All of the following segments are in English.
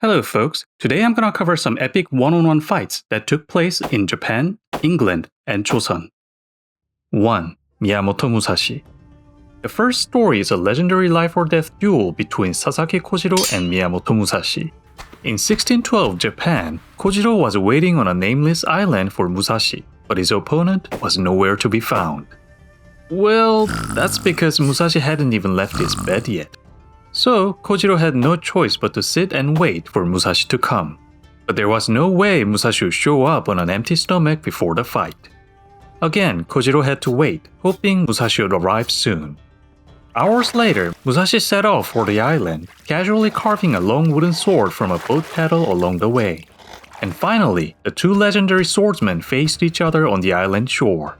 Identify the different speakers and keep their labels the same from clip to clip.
Speaker 1: Hello folks, today I'm gonna cover some epic one-on-one fights that took place in Japan, England, and Joseon. 1. Miyamoto Musashi. The first story is a legendary life-or-death duel between Sasaki Kojiro and Miyamoto Musashi. In 1612 Japan, Kojiro was waiting on a nameless island for Musashi, but his opponent was nowhere to be found. Well, that's because Musashi hadn't even left his bed yet. So, Kojiro had no choice but to sit and wait for Musashi to come. But there was no way Musashi would show up on an empty stomach before the fight. Again, Kojiro had to wait, hoping Musashi would arrive soon. Hours later, Musashi set off for the island, casually carving a long wooden sword from a boat paddle along the way. And finally, the two legendary swordsmen faced each other on the island shore.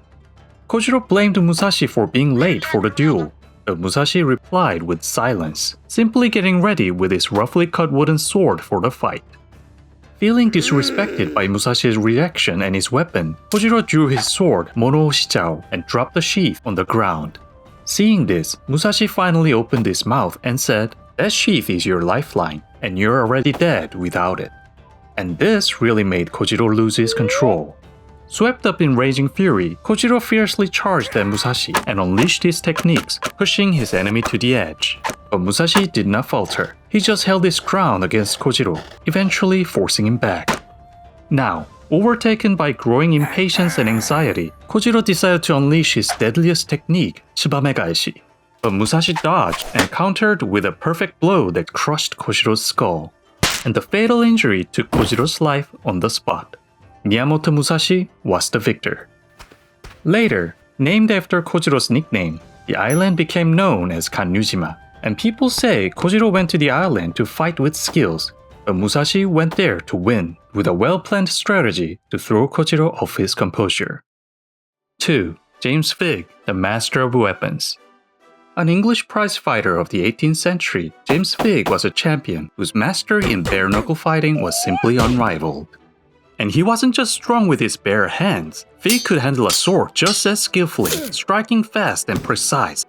Speaker 1: Kojiro blamed Musashi for being late for the duel, but Musashi replied with silence, simply getting ready with his roughly cut wooden sword for the fight. Feeling disrespected by Musashi's reaction and his weapon, Kojiro drew his sword Mono Shichao and dropped the sheath on the ground. Seeing this, Musashi finally opened his mouth and said, "That sheath is your lifeline, and you're already dead without it." And this really made Kojiro lose his control. Swept up in raging fury, Kojiro fiercely charged at Musashi and unleashed his techniques, pushing his enemy to the edge. But Musashi did not falter. He just held his ground against Kojiro, eventually forcing him back. Now, overtaken by growing impatience and anxiety, Kojiro decided to unleash his deadliest technique, Shibamegaeshi. But Musashi dodged and countered with a perfect blow that crushed Kojiro's skull. And the fatal injury took Kojiro's life on the spot. Miyamoto Musashi was the victor. Later, named after Kojiro's nickname, the island became known as Kanryujima, and people say Kojiro went to the island to fight with skills, but Musashi went there to win with a well-planned strategy to throw Kojiro off his composure. 2. James Figg, the master of weapons. An English prizefighter of the 18th century, James Figg was a champion whose mastery in bare-knuckle fighting was simply unrivaled. And he wasn't just strong with his bare hands. Figg could handle a sword just as skillfully, striking fast and precise.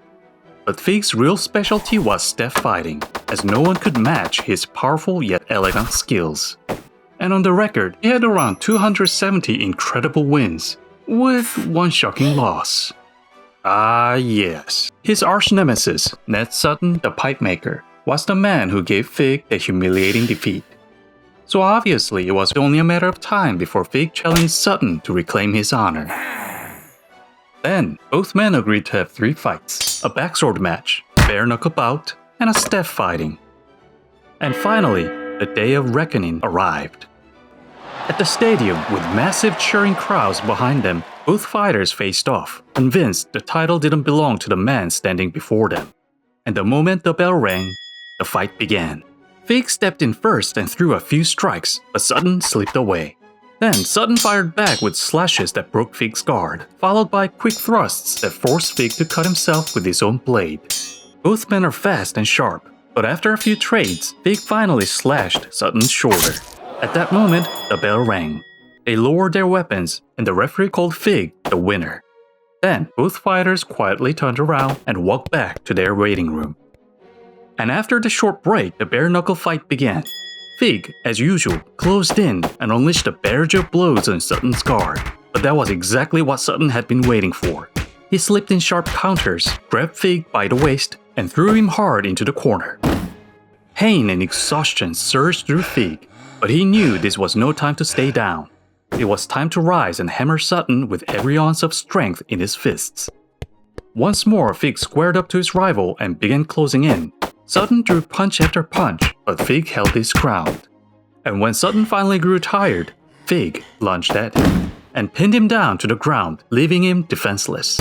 Speaker 1: But Figg's real specialty was staff fighting, as no one could match his powerful yet elegant skills. And on the record, he had around 270 incredible wins, with one shocking loss. Ah yes, his arch-nemesis, Ned Sutton the Pipemaker, was the man who gave Figg a humiliating defeat. So obviously it was only a matter of time before Figg challenged Sutton to reclaim his honor. Then, both men agreed to have 3 fights, a backsword match, a bare-knuckle bout, and a staff fighting. And finally, the day of reckoning arrived. At the stadium, with massive cheering crowds behind them, both fighters faced off, convinced the title didn't belong to the man standing before them. And the moment the bell rang, the fight began. Figg stepped in first and threw a few strikes, but Sutton slipped away. Then Sutton fired back with slashes that broke Figg's guard, followed by quick thrusts that forced Figg to cut himself with his own blade. Both men are fast and sharp, but after a few trades, Figg finally slashed Sutton's shoulder. At that moment, the bell rang. They lowered their weapons, and the referee called Figg the winner. Then, both fighters quietly turned around and walked back to their waiting room. And after the short break, the bare-knuckle fight began. Figg, as usual, closed in and unleashed the bare-jaw blows on Sutton's guard. But that was exactly what Sutton had been waiting for. He slipped in sharp counters, grabbed Figg by the waist, and threw him hard into the corner. Pain and exhaustion surged through Figg, but he knew this was no time to stay down. It was time to rise and hammer Sutton with every ounce of strength in his fists. Once more, Figg squared up to his rival and began closing in. Sutton threw punch after punch, but Figg held his ground. And when Sutton finally grew tired, Figg lunged at him and pinned him down to the ground, leaving him defenseless.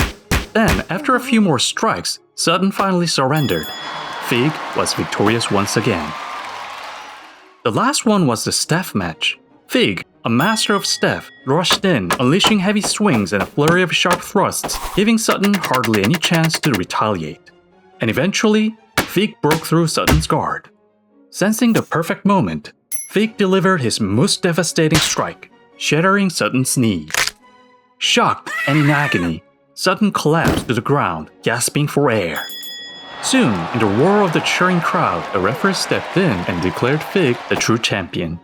Speaker 1: Then, after a few more strikes, Sutton finally surrendered. Figg was victorious once again. The last one was the staff match. Figg, a master of staff, rushed in, unleashing heavy swings and a flurry of sharp thrusts, giving Sutton hardly any chance to retaliate. And eventually, Figg broke through Sutton's guard. Sensing the perfect moment, Figg delivered his most devastating strike, shattering Sutton's knee. Shocked and in agony, Sutton collapsed to the ground, gasping for air. Soon, in the roar of the cheering crowd, a referee stepped in and declared Figg the true champion.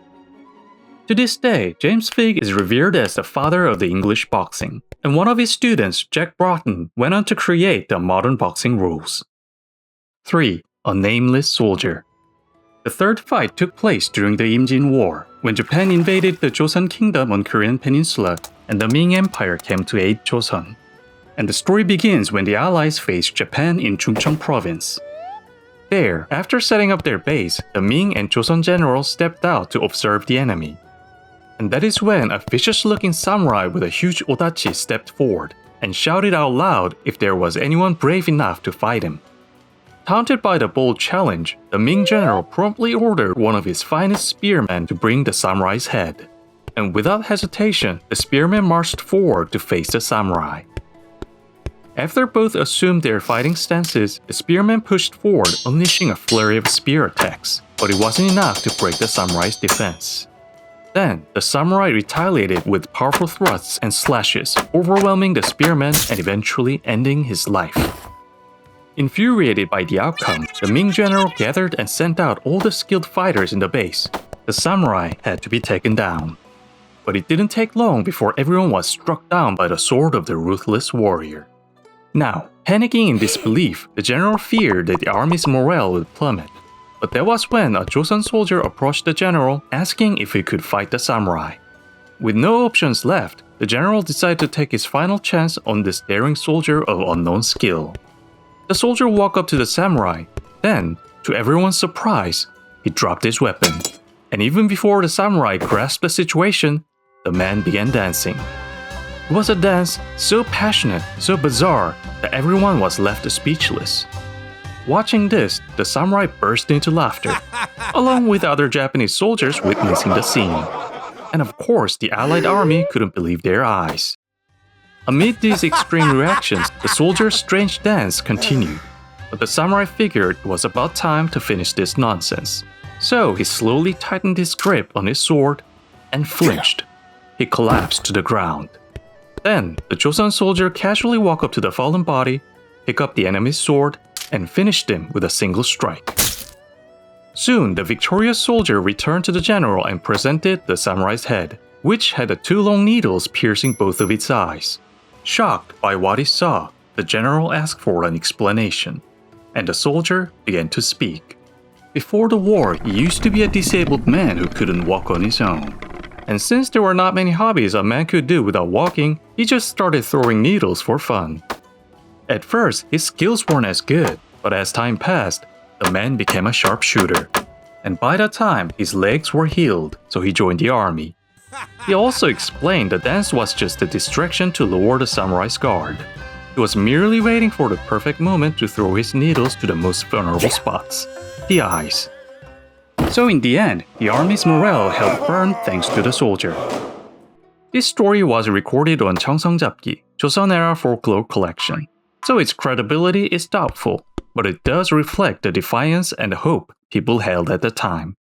Speaker 1: To this day, James Figg is revered as the father of the English boxing, and one of his students, Jack Broughton, went on to create the modern boxing rules. 3. A nameless soldier. The third fight took place during the Imjin War, when Japan invaded the Joseon Kingdom on Korean Peninsula and the Ming Empire came to aid Joseon. And the story begins when the Allies faced Japan in Chungcheong province. There, after setting up their base, the Ming and Joseon generals stepped out to observe the enemy. And that is when a vicious-looking samurai with a huge odachi stepped forward and shouted out loud if there was anyone brave enough to fight him. Taunted by the bold challenge, the Ming general promptly ordered one of his finest spearmen to bring the samurai's head. And without hesitation, the spearman marched forward to face the samurai. After both assumed their fighting stances, the spearman pushed forward, unleashing a flurry of spear attacks, but it wasn't enough to break the samurai's defense. Then, the samurai retaliated with powerful thrusts and slashes, overwhelming the spearman and eventually ending his life. Infuriated by the outcome, the Ming general gathered and sent out all the skilled fighters in the base. The samurai had to be taken down. But it didn't take long before everyone was struck down by the sword of the ruthless warrior. Now, panicking in disbelief, the general feared that the army's morale would plummet. But that was when a Joseon soldier approached the general, asking if he could fight the samurai. With no options left, the general decided to take his final chance on this daring soldier of unknown skill. The soldier walked up to the samurai. Then, to everyone's surprise, he dropped his weapon. And even before the samurai grasped the situation, the man began dancing. It was a dance so passionate, so bizarre, that everyone was left speechless. Watching this, the samurai burst into laughter, along with other Japanese soldiers witnessing the scene. And of course, the Allied army couldn't believe their eyes. Amid these extreme reactions, the soldier's strange dance continued, but the samurai figured it was about time to finish this nonsense. So he slowly tightened his grip on his sword and flinched. He collapsed to the ground. Then, the Joseon soldier casually walked up to the fallen body, picked up the enemy's sword, and finished him with a single strike. Soon, the victorious soldier returned to the general and presented the samurai's head, which had the two long needles piercing both of its eyes. Shocked by what he saw, the general asked for an explanation, and the soldier began to speak. Before the war, he used to be a disabled man who couldn't walk on his own. And since there were not many hobbies a man could do without walking, he just started throwing needles for fun. At first, his skills weren't as good, but as time passed, the man became a sharpshooter. And by that time, his legs were healed, so he joined the army. He also explained the dance was just a distraction to lower the samurai's guard. He was merely waiting for the perfect moment to throw his needles to the most vulnerable spots, the eyes. So in the end, the army's morale held firm thanks to the soldier. This story was recorded on 청성잡기, Joseon-era folklore collection, so its credibility is doubtful, but it does reflect the defiance and hope people held at the time.